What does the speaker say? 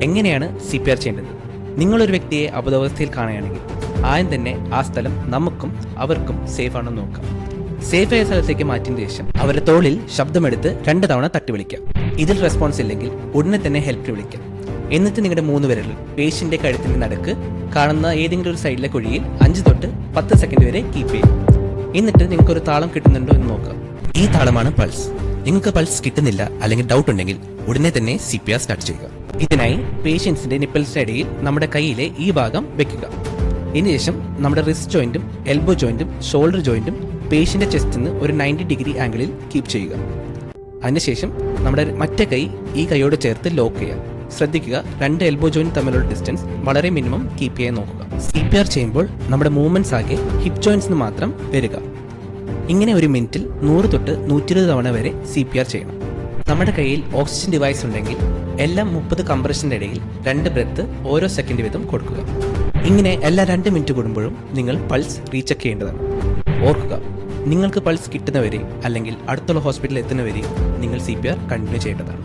എങ്ങനെയാണ് CPR ചെയ്യേണ്ടത്? നിങ്ങളൊരു വ്യക്തിയെ അബോധാവസ്ഥയിൽ കാണുകയാണെങ്കിൽ ആദ്യം തന്നെ ആ സ്ഥലം നമുക്കും അവർക്കും സേഫ് ആണെന്ന് നോക്കാം. സേഫായ സ്ഥലത്തേക്ക് മാറ്റിയതിനു ശേഷം അവരുടെ തോളിൽ ശബ്ദമെടുത്ത് 2 തവണ തട്ടി വിളിക്കാം. ഇതിൽ റെസ്പോൺസ് ഇല്ലെങ്കിൽ ഉടനെ തന്നെ ഹെൽപ്പിന് വിളിക്കാം. എന്നിട്ട് നിങ്ങളുടെ 3 വിരൽ പേഷ്യന്റെ കഴുത്തിന്റെ നടുക്ക് കാണുന്ന ഏതെങ്കിലും ഒരു സൈഡിലെ കുഴിയിൽ 5 തൊട്ട് 10 സെക്കൻഡ് വരെ കീപ്പ് ചെയ്യും. എന്നിട്ട് നിങ്ങൾക്കൊരു താളം കിട്ടുന്നുണ്ടോ എന്ന് നോക്കാം. ഈ താളമാണ് പൾസ്. നിങ്ങൾക്ക് പൾസ് കിട്ടുന്നില്ല അല്ലെങ്കിൽ ഡൗട്ട് ഉണ്ടെങ്കിൽ ഉടനെ തന്നെ CPR സ്റ്റാർട്ട് ചെയ്യുക. ഇതിനായി പേഷ്യൻസിന്റെ നിപ്പിൾസിന്റെ ഇടയിൽ നമ്മുടെ കൈയിലെ ഈ ഭാഗം വെക്കുക. ഇതിനുശേഷം നമ്മുടെ റിസ്റ്റ് ജോയിന്റും എൽബോ ജോയിന്റും ഷോൾഡർ ജോയിന്റും പേഷ്യന്റെ ചെസ്റ്റിൽ നിന്ന് ഒരു 90 ഡിഗ്രി ആംഗിളിൽ കീപ്പ് ചെയ്യുക. അതിനുശേഷം നമ്മുടെ മറ്റേ കൈ ഈ കൈയോട് ചേർത്ത് ലോക്ക് ചെയ്യുക. ശ്രദ്ധിക്കുക, 2 എൽബോ ജോയിന്റ് തമ്മിലുള്ള ഡിസ്റ്റൻസ് വളരെ മിനിമം കീപ്പ് ചെയ്യാൻ നോക്കുക. CPR ചെയ്യുമ്പോൾ നമ്മുടെ മൂവ്മെന്റ്സ് ആകെ ഹിപ്പ് ജോയിന്റ്സിന് മാത്രം വരിക. ഇങ്ങനെ ഒരു മിനിറ്റിൽ 100 തൊട്ട് 120 തവണ വരെ CPR ചെയ്യണം. നമ്മുടെ കയ്യിൽ ഓക്സിജൻ ഡിവൈസ് ഉണ്ടെങ്കിൽ എല്ലാം 30 കംപ്രഷൻ്റെ ഇടയിൽ 2 ബ്രെത്ത് ഓരോ സെക്കൻഡ് വീതം കൊടുക്കുക. ഇങ്ങനെ എല്ലാ 2 മിനിറ്റ് കൂടുമ്പോഴും നിങ്ങൾ പൾസ് റീചെക്ക് ചെയ്യേണ്ടതാണ്. ഓർക്കുക, നിങ്ങൾക്ക് പൾസ് കിട്ടുന്നവരെ അല്ലെങ്കിൽ അടുത്തുള്ള ഹോസ്പിറ്റലിൽ എത്തുന്നവരെ നിങ്ങൾ CPR കണ്ടിന്യൂ ചെയ്യേണ്ടതാണ്.